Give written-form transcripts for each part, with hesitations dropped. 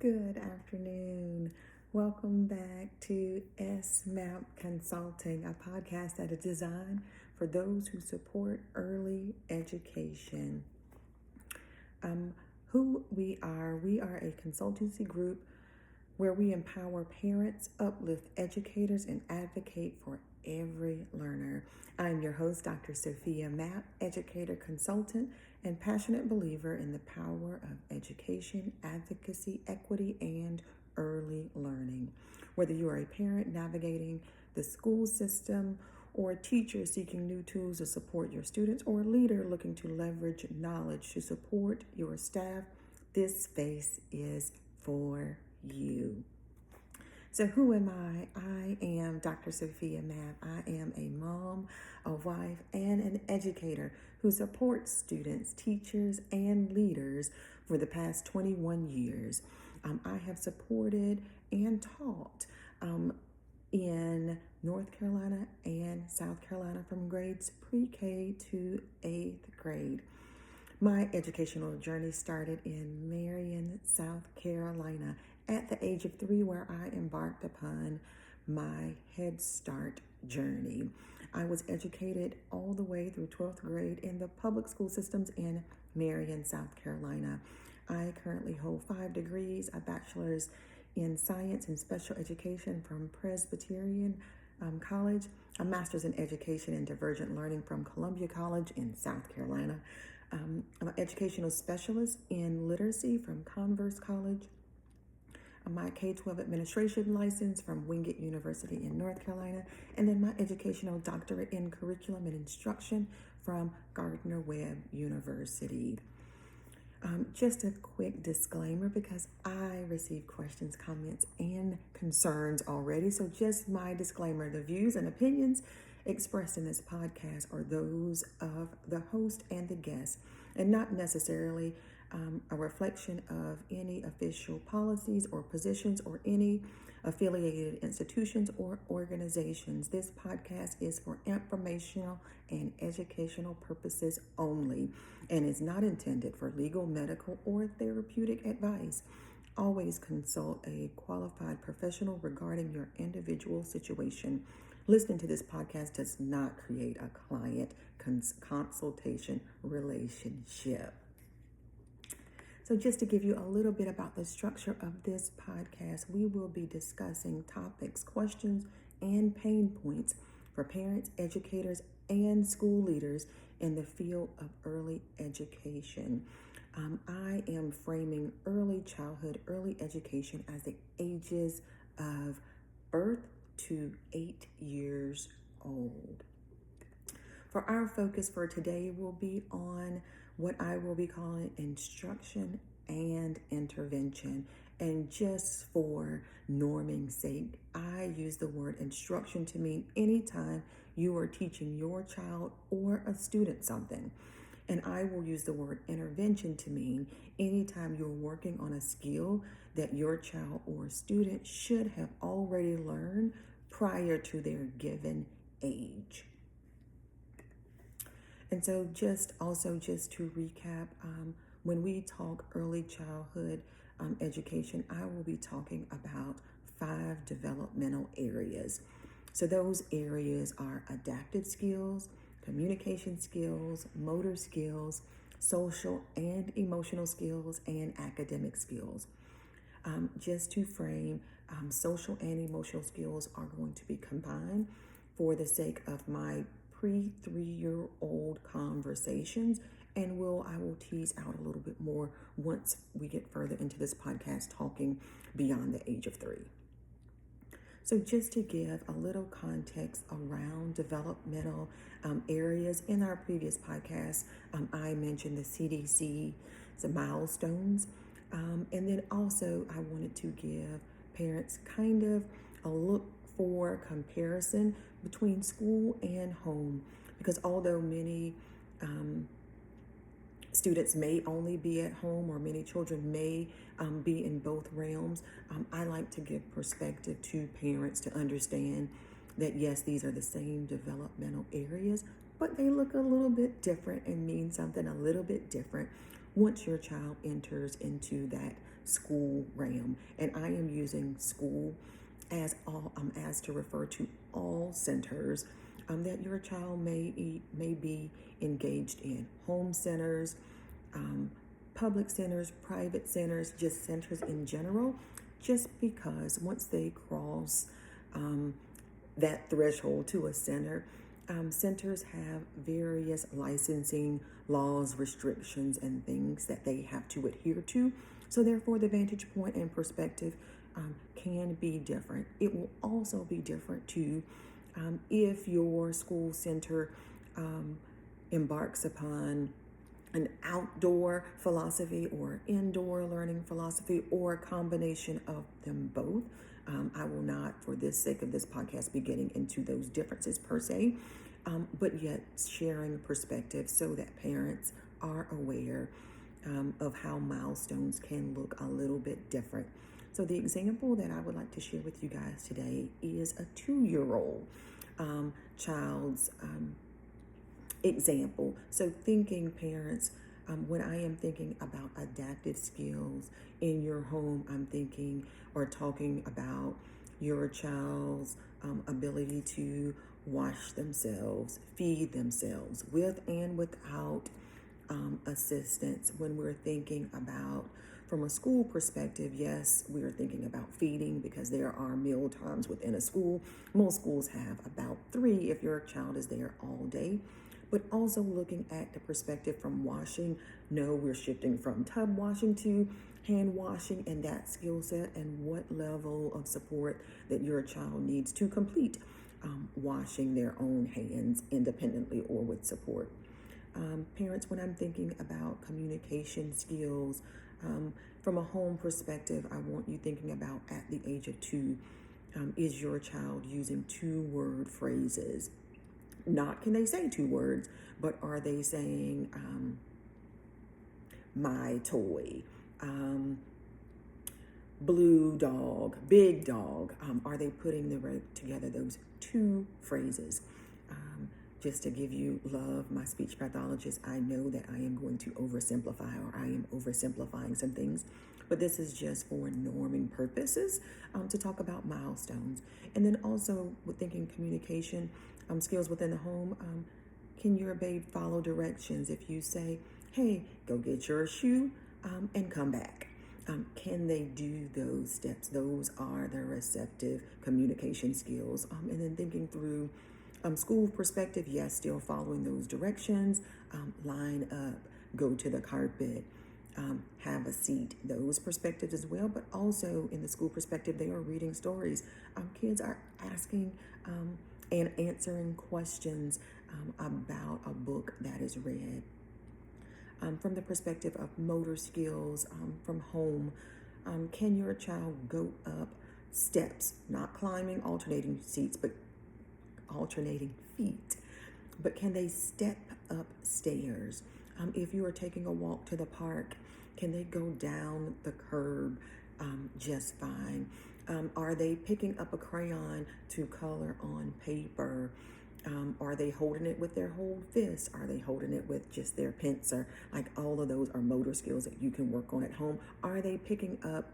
Good afternoon. Welcome back to Mapp Consulting, a podcast that is designed for those who support early education. Who we are a consultancy group where we empower parents, uplift educators, and advocate for every learner. I'm your host, Dr. Sophia Mapp, educator, consultant, and passionate believer in the power of education, advocacy, equity, and early learning. Whether you are a parent navigating the school system, or a teacher seeking new tools to support your students, or a leader looking to leverage knowledge to support your staff, this space is for you. So who am I? I am Dr. Sophia Mapp. I am a mom, a wife, and an educator who supports students, teachers, and leaders for the past 21 years. I have supported and taught in North Carolina and South Carolina from grades pre-K to 8th grade. My educational journey started in Marion, South Carolina at the age of 3, where I embarked upon my Head Start journey. I was educated all the way through 12th grade in the public school systems in Marion, South Carolina. I currently hold 5 degrees, a bachelor's in science and special education from Presbyterian College, a master's in education and divergent learning from Columbia College in South Carolina. I'm an educational specialist in literacy from Converse College. My K-12 administration license from Wingate University in North Carolina, and then my educational doctorate in curriculum and instruction from Gardner-Webb University. Just a quick disclaimer, because I received questions, comments, and concerns already. So just my disclaimer: the views and opinions expressed in this podcast are those of the host and the guest, and not necessarily a reflection of any official policies or positions or any affiliated institutions or organizations. This podcast is for informational and educational purposes only and is not intended for legal, medical, or therapeutic advice. Always consult a qualified professional regarding your individual situation. Listening to this podcast does not create a client consultation relationship. So just to give you a little bit about the structure of this podcast, we will be discussing topics, questions, and pain points for parents, educators, and school leaders in the field of early education. I am framing early childhood, early education as the ages of birth to 8 years old. For our focus for today will be on what I will be calling instruction and intervention. And just for norming's sake, I use the word instruction to mean anytime you are teaching your child or a student something. And I will use the word intervention to mean anytime you're working on a skill that your child or student should have already learned prior to their given age. And so just to recap, when we talk early childhood education, I will be talking about 5 developmental areas. So those areas are adaptive skills, communication skills, motor skills, social and emotional skills, and academic skills. Just to frame, social and emotional skills are going to be combined for the sake of my pre-3-year-old conversations, and I will tease out a little bit more once we get further into this podcast, talking beyond the age of 3. So just to give a little context around developmental areas, in our previous podcast, I mentioned the CDC, the milestones, and then also I wanted to give parents kind of a look for comparison between school and home, because although many students may only be at home, or many children may be in both realms, I like to give perspective to parents to understand that yes, these are the same developmental areas, but they look a little bit different and mean something a little bit different once your child enters into that school realm. And I am using school as to refer to all centers that your child may be engaged in. Home centers, um, public centers, private centers, just centers in general, just because once they cross um, that threshold to a center, centers have various licensing laws, restrictions, and things that they have to adhere to. So, therefore, the vantage point and perspective can be different. It will also be different too if your school center embarks upon an outdoor philosophy or indoor learning philosophy or a combination of them both. I will not, for the sake of this podcast, be getting into those differences per se, but yet sharing perspective so that parents are aware of how milestones can look a little bit different. So the example that I would like to share with you guys today is a 2-year-old child's example. So thinking parents, when I am thinking about adaptive skills in your home, I'm thinking or talking about your child's ability to wash themselves, feed themselves with and without assistance. When we're thinking about from a school perspective, yes, we're thinking about feeding because there are meal times within a school. Most schools have about 3 if your child is there all day. But also looking at the perspective from washing. No, we're shifting from tub washing to hand washing and that skill set and what level of support that your child needs to complete washing their own hands independently or with support. Parents, when I'm thinking about communication skills, from a home perspective, I want you thinking about at the age of 2, is your child using 2-word phrases? Not can they say 2 words, but are they saying my toy, blue dog, big dog? Are they putting together those 2 phrases? Just to give you love, my speech pathologist, I know that I am going to oversimplify or I am oversimplifying some things, but this is just for norming purposes to talk about milestones. And then also with thinking communication skills within the home, can your babe follow directions? If you say, hey, go get your shoe and come back. Can they do those steps? Those are the receptive communication skills. And then thinking through school perspective, yes, still following those directions, line up, go to the carpet, have a seat, those perspectives as well. But also in the school perspective, they are reading stories. Kids are asking and answering questions about a book that is read. From the perspective of motor skills from home, can your child go up steps, not climbing alternating seats, but alternating feet? But can they step up stairs? If you are taking a walk to the park, can they go down the curb just fine? Are they picking up a crayon to color on paper? Are they holding it with their whole fist? Are they holding it with just their pincer? Like all of those are motor skills that you can work on at home. Are they picking up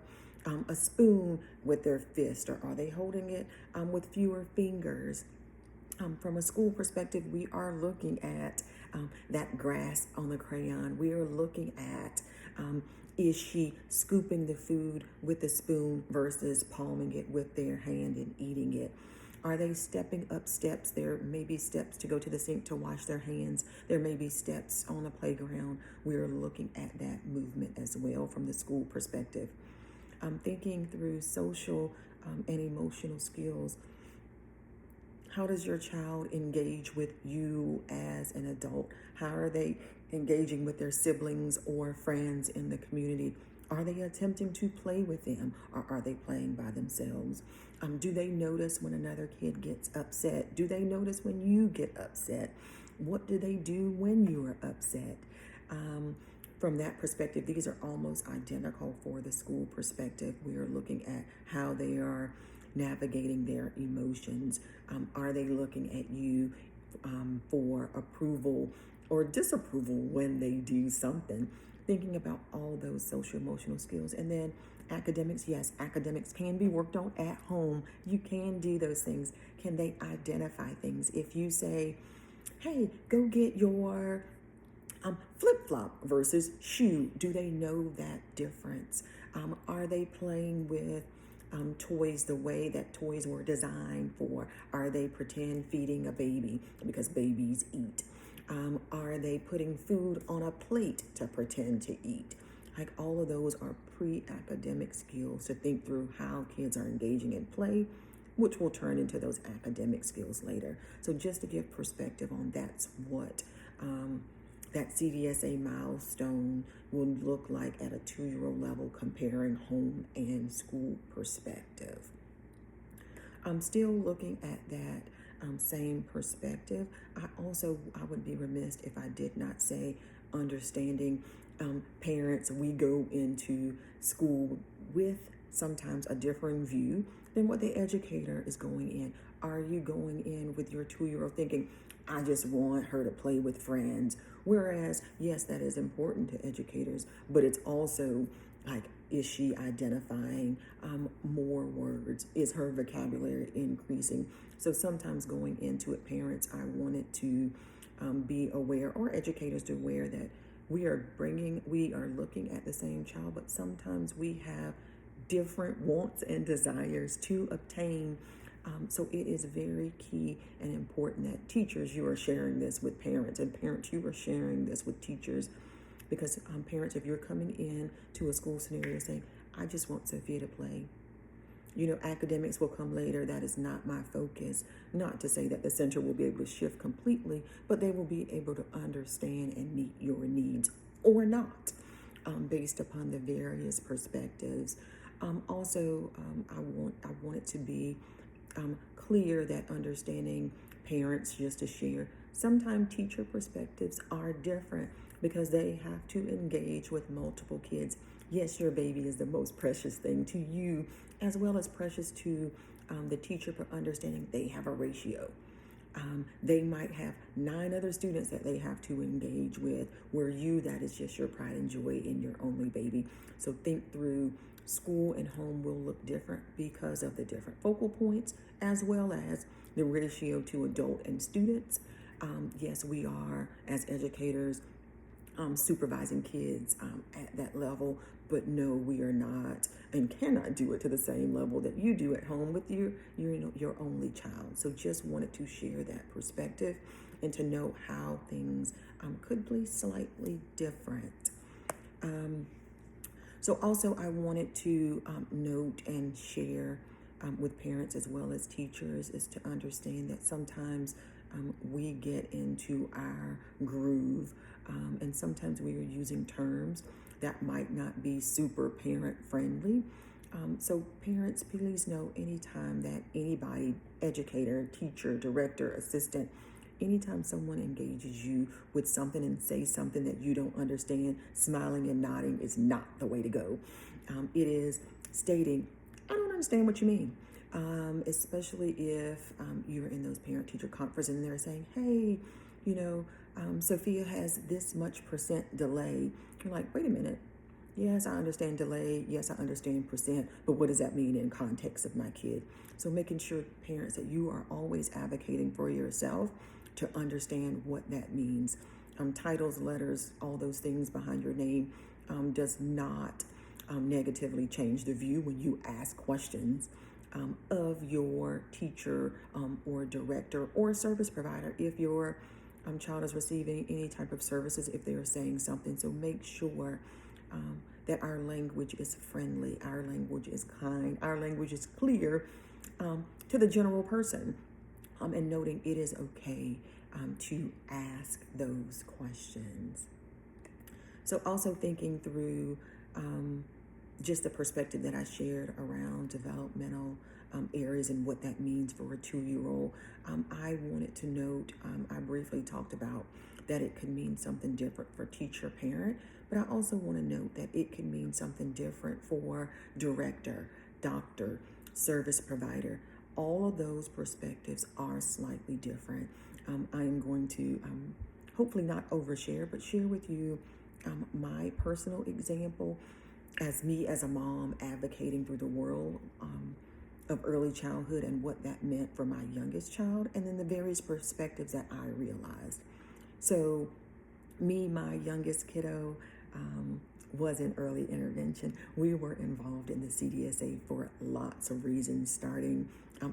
a spoon with their fist, or are they holding it with fewer fingers? From a school perspective, we are looking at that grasp on the crayon. We are looking at is she scooping the food with a spoon versus palming it with their hand and eating it? Are they stepping up steps? There may be steps to go to the sink to wash their hands. There may be steps on the playground. We're looking at that movement as well from the school perspective. Thinking through social and emotional skills. How does your child engage with you as an adult? How are they engaging with their siblings or friends in the community? Are they attempting to play with them, or are they playing by themselves? Do they notice when another kid gets upset? Do they notice when you get upset? What do they do when you are upset? From that perspective, these are almost identical for the school perspective. We are looking at how they are navigating their emotions. Are they looking at you for approval or disapproval when they do something? thinking about all those social emotional skills. And then academics, yes, academics can be worked on at home. You can do those things. Can they identify things? If you say, hey, go get your flip-flop versus shoe, do they know that difference? Are they playing with toys the way that toys were designed for? Are they pretend feeding a baby because babies eat? Are they putting food on a plate to pretend to eat? Like, all of those are pre-academic skills to think through how kids are engaging in play, which will turn into those academic skills later. So just to give perspective on that's what that CDSA milestone will look like at a 2-year-old level, comparing home and school perspective. I'm still looking at that same perspective. I would be remiss if I did not say understanding parents. We go into school with sometimes a differing view than what the educator is going in. Are you going in with your 2-year-old thinking, I just want her to play with friends? Whereas, yes, that is important to educators, but it's also like, is she identifying more words? Is her vocabulary increasing? So sometimes going into it, parents, I wanted to be aware, or educators to aware, that we are looking at the same child, but sometimes we have different wants and desires to obtain. So it is very key and important that teachers, you are sharing this with parents, and parents, you are sharing this with teachers. Because parents, if you're coming in to a school scenario saying, I just want Sophia to play, academics will come later. That is not my focus. Not to say that the center will be able to shift completely, but they will be able to understand and meet your needs or not, based upon the various perspectives. Also, I want it to be clear that understanding parents, just to share, sometimes teacher perspectives are different because they have to engage with multiple kids. Yes, your baby is the most precious thing to you, as well as precious to the teacher, for understanding they have a ratio. They might have 9 other students that they have to engage with, where that is just your pride and joy in your only baby. So think through, school and home will look different because of the different focal points, as well as the ratio to adult and students. Yes, we are, as educators, supervising kids at that level, but no, we are not and cannot do it to the same level that you do at home with your only child. So just wanted to share that perspective and to know how things could be slightly different. So also I wanted to note and share with parents as well as teachers, is to understand that sometimes we get into our groove, and sometimes we are using terms that might not be super parent friendly. So parents, please know, anytime that anybody, educator, teacher, director, assistant, anytime someone engages you with something and says something that you don't understand, smiling and nodding is not the way to go. It is stating, I don't understand what you mean. Especially if you're in those parent-teacher conferences and they're saying, hey, Sophia has this much % delay. You're like, wait a minute. Yes, I understand delay. Yes, I understand %, but what does that mean in context of my kid? So making sure, parents, that you are always advocating for yourself to understand what that means. Titles, letters, all those things behind your name does not negatively change the view when you ask questions of your teacher or director or service provider if your child is receiving any type of services, if they are saying something. So make sure that our language is friendly, our language is kind, our language is clear to the general person, and noting it is okay to ask those questions. So also thinking through just the perspective that I shared around developmental areas and what that means for a 2-year-old. I wanted to note, I briefly talked about that it could mean something different for teacher, parent, but I also want to note that it can mean something different for director, doctor, service provider. All of those perspectives are slightly different. I am going to hopefully not overshare, but share with you My personal example, as me as a mom advocating for the world of early childhood and what that meant for my youngest child, and then the various perspectives that I realized. So me, my youngest kiddo, was in early intervention. We were involved in the CDSA for lots of reasons, starting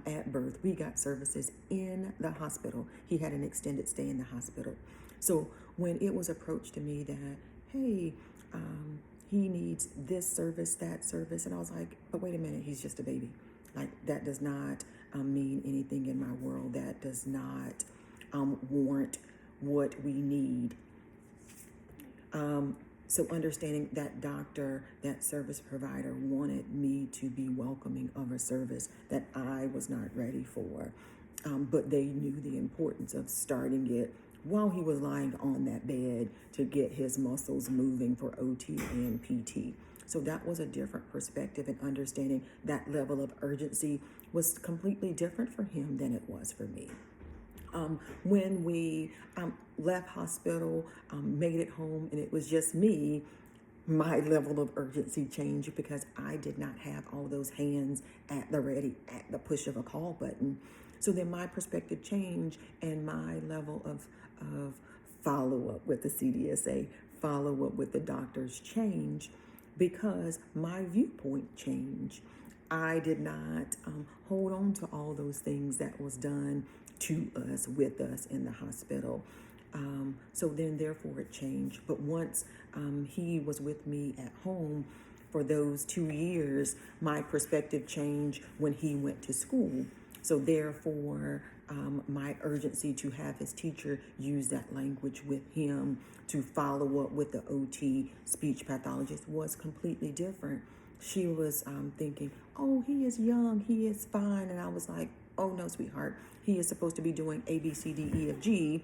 at birth. We got services in the hospital. He had an extended stay in the hospital. So when it was approached to me that, hey, he needs this service, that service, and I was like, but wait a minute, he's just a baby. Like, that does not mean anything in my world. That does not warrant what we need. So understanding that doctor, that service provider wanted me to be welcoming of a service that I was not ready for. But they knew the importance of starting it while he was lying on that bed to get his muscles moving for OT and PT. So that was a different perspective, and understanding that level of urgency was completely different for him than it was for me. When we left hospital, made it home, and it was just me, my level of urgency changed because I did not have all those hands at the ready at the push of a call button. So then my perspective changed, and my level of follow-up with the CDSA, follow-up with the doctors changed because my viewpoint changed. I did not hold on to all those things that was done to us, with us in the hospital. So then therefore it changed. But once he was with me at home for those 2 years, my perspective changed when he went to school. So therefore, my urgency to have his teacher use that language with him, to follow up with the OT speech pathologist, was completely different. She was thinking, oh, he is young, he is fine. And I was like, oh no, sweetheart, he is supposed to be doing A, B, C, D, E, F, G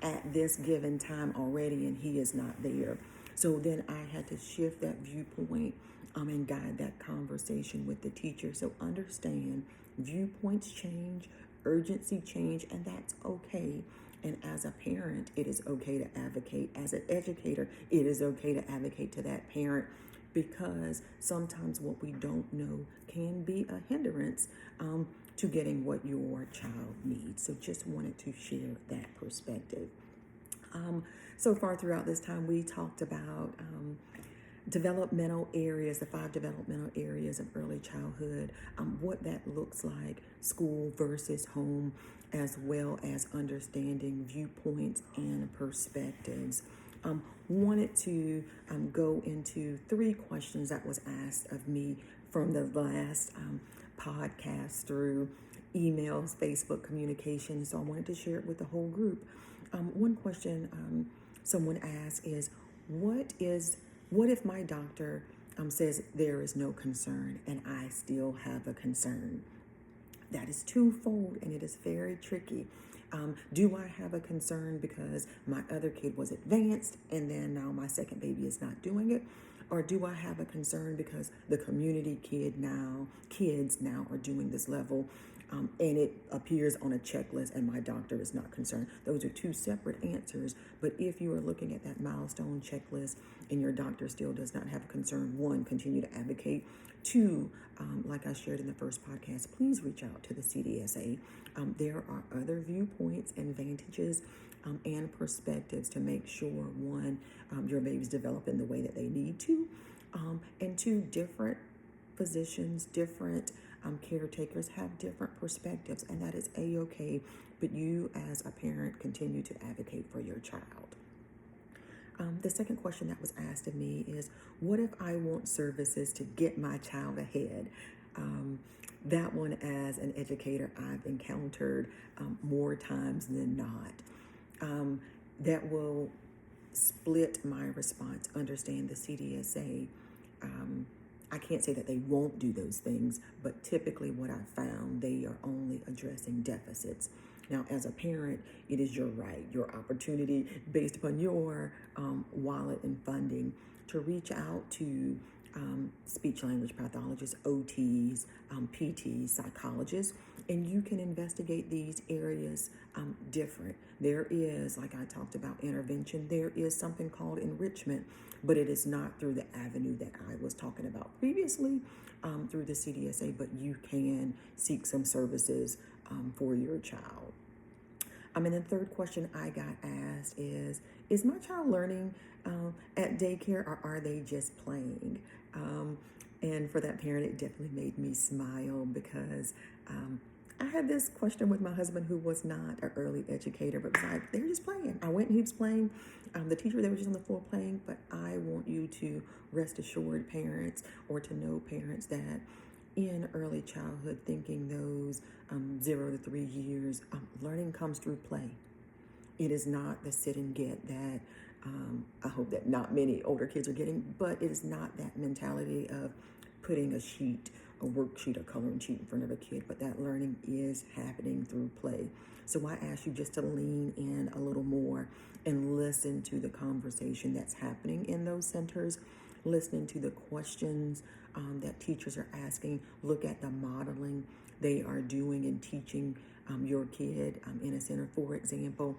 at this given time already, and he is not there. So then I had to shift that viewpoint and guide that conversation with the teacher. So understand, viewpoints change, urgency change, and that's okay. And as a parent, it is okay to advocate. As an educator, it is okay to advocate to that parent, because sometimes what we don't know can be a hindrance to getting what your child needs. So just wanted to share that perspective. So far throughout this time, we talked about developmental areas, the 5 developmental areas of early childhood, what that looks like, school versus home, as well as understanding viewpoints and perspectives. Wanted to go into 3 questions that was asked of me from the last podcast through emails, Facebook communication. So I wanted to share it with the whole group. One question someone asked is, what if my doctor says there is no concern and I still have a concern? That is twofold, and it is very tricky. Do I have a concern because my other kid was advanced and then now my second baby is not doing it? Or do I have a concern because the community kids now are doing this level and it appears on a checklist and my doctor is not concerned? Those are 2 separate answers. But if you are looking at that milestone checklist and your doctor still does not have a concern, 1, continue to advocate. 2, like I shared in the first podcast, please reach out to the CDSA. There are other viewpoints and advantages and perspectives to make sure, 1, your baby's developing the way that they need to, and 2, different physicians, different caretakers have different perspectives, and that is a-okay. But you as a parent continue to advocate for your child. The second question that was asked of me is, what if I want services to get my child ahead? That one, as an educator, I've encountered more times than not. That will split my response. Understand the CDSA. I can't say that they won't do those things, but typically what I've found, they are only addressing deficits. Now, as a parent, it is your right, your opportunity, based upon your wallet and funding, to reach out to speech language pathologists, OTs, PTs, psychologists, And you can investigate these areas different. There is, like I talked about, intervention. There is something called enrichment, but it is not through the avenue that I was talking about previously through the CDSA, but you can seek some services for your child. And the third question I got asked is my child learning at daycare, or are they just playing? And for that parent, it definitely made me smile because I had this question with my husband, who was not an early educator, but was like, they're just playing. I went and he was playing. The teacher, they were just on the floor playing, but I want you to rest assured, parents, or to know parents, that in early childhood thinking, those 0 to 3 years, learning comes through play. It is not the sit and get that I hope that not many older kids are getting, but it is not that mentality of putting a worksheet, a coloring sheet in front of a kid, but that learning is happening through play. So I ask you just to lean in a little more and listen to the conversation that's happening in those centers, listening to the questions that teachers are asking. Look at the modeling they are doing and teaching your kid in a center. For example,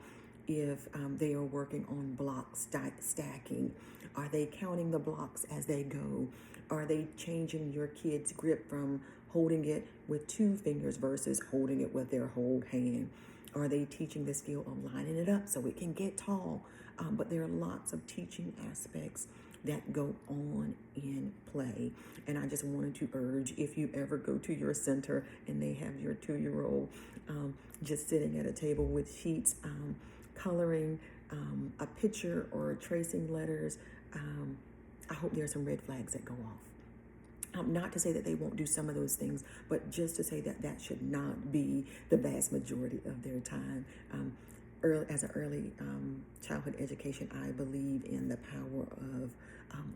if they are working on block stacking, are they counting the blocks as they go? Are they changing your kid's grip from holding it with 2 fingers versus holding it with their whole hand? Are they teaching the skill of lining it up so it can get tall? But there are lots of teaching aspects that go on in play. And I just wanted to urge, if you ever go to your center and they have your 2-year-old just sitting at a table with sheets, coloring a picture or tracing letters, I hope there are some red flags that go off. Not to say that they won't do some of those things, but just to say that that should not be the vast majority of their time. As an early childhood education, I believe in the power of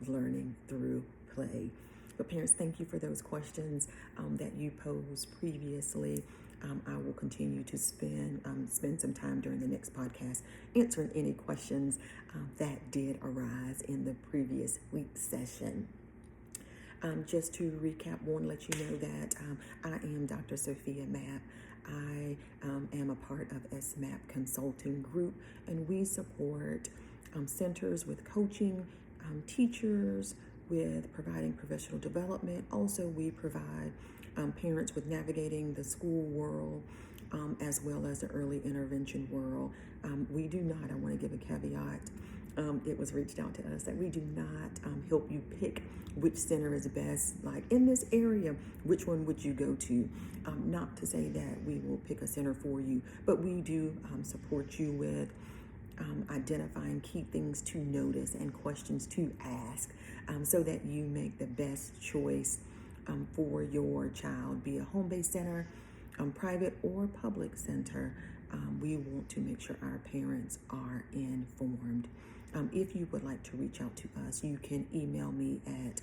learning through play. But parents, thank you for those questions that you posed previously. I will continue to spend some time during the next podcast answering any questions that did arise in the previous week's session. Just to recap, I want to let you know that I am Dr. Sophia Mapp. I am a part of SMAP Consulting Group, and we support centers with coaching, teachers with providing professional development. Also, we provide parents with navigating the school world as well as the early intervention world. We do not, I want to give a caveat, it was reached out to us that we do not help you pick which center is best. Like in this area, which one would you go to? Not to say that we will pick a center for you, but we do support you with identifying key things to notice and questions to ask so that you make the best choice for your child, be a home-based center, private or public center. We want to make sure our parents are informed. If you would like to reach out to us, you can email me at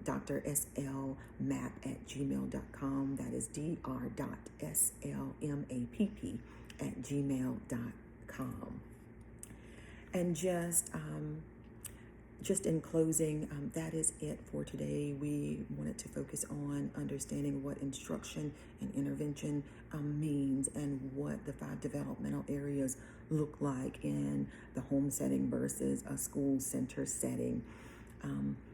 drslmapp@gmail.com. That is dr.slmapp@gmail.com. And just in closing, that is it for today. We wanted to focus on understanding what instruction and intervention means and what the 5 developmental areas look like in the home setting versus a school center setting.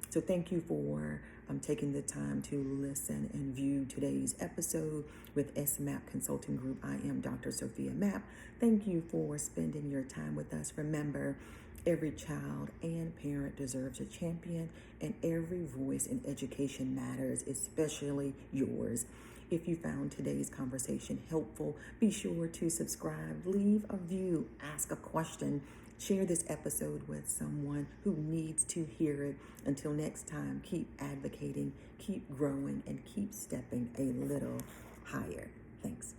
So thank you for taking the time to listen and view today's episode with SMAP Consulting Group. I am Dr. Sophia Mapp. Thank you for spending your time with us. Remember, every child and parent deserves a champion, and every voice in education matters, especially yours. If you found today's conversation helpful, be sure to subscribe, leave a review, ask a question, share this episode with someone who needs to hear it. Until next time, keep advocating, keep growing, and keep stepping a little higher. Thanks.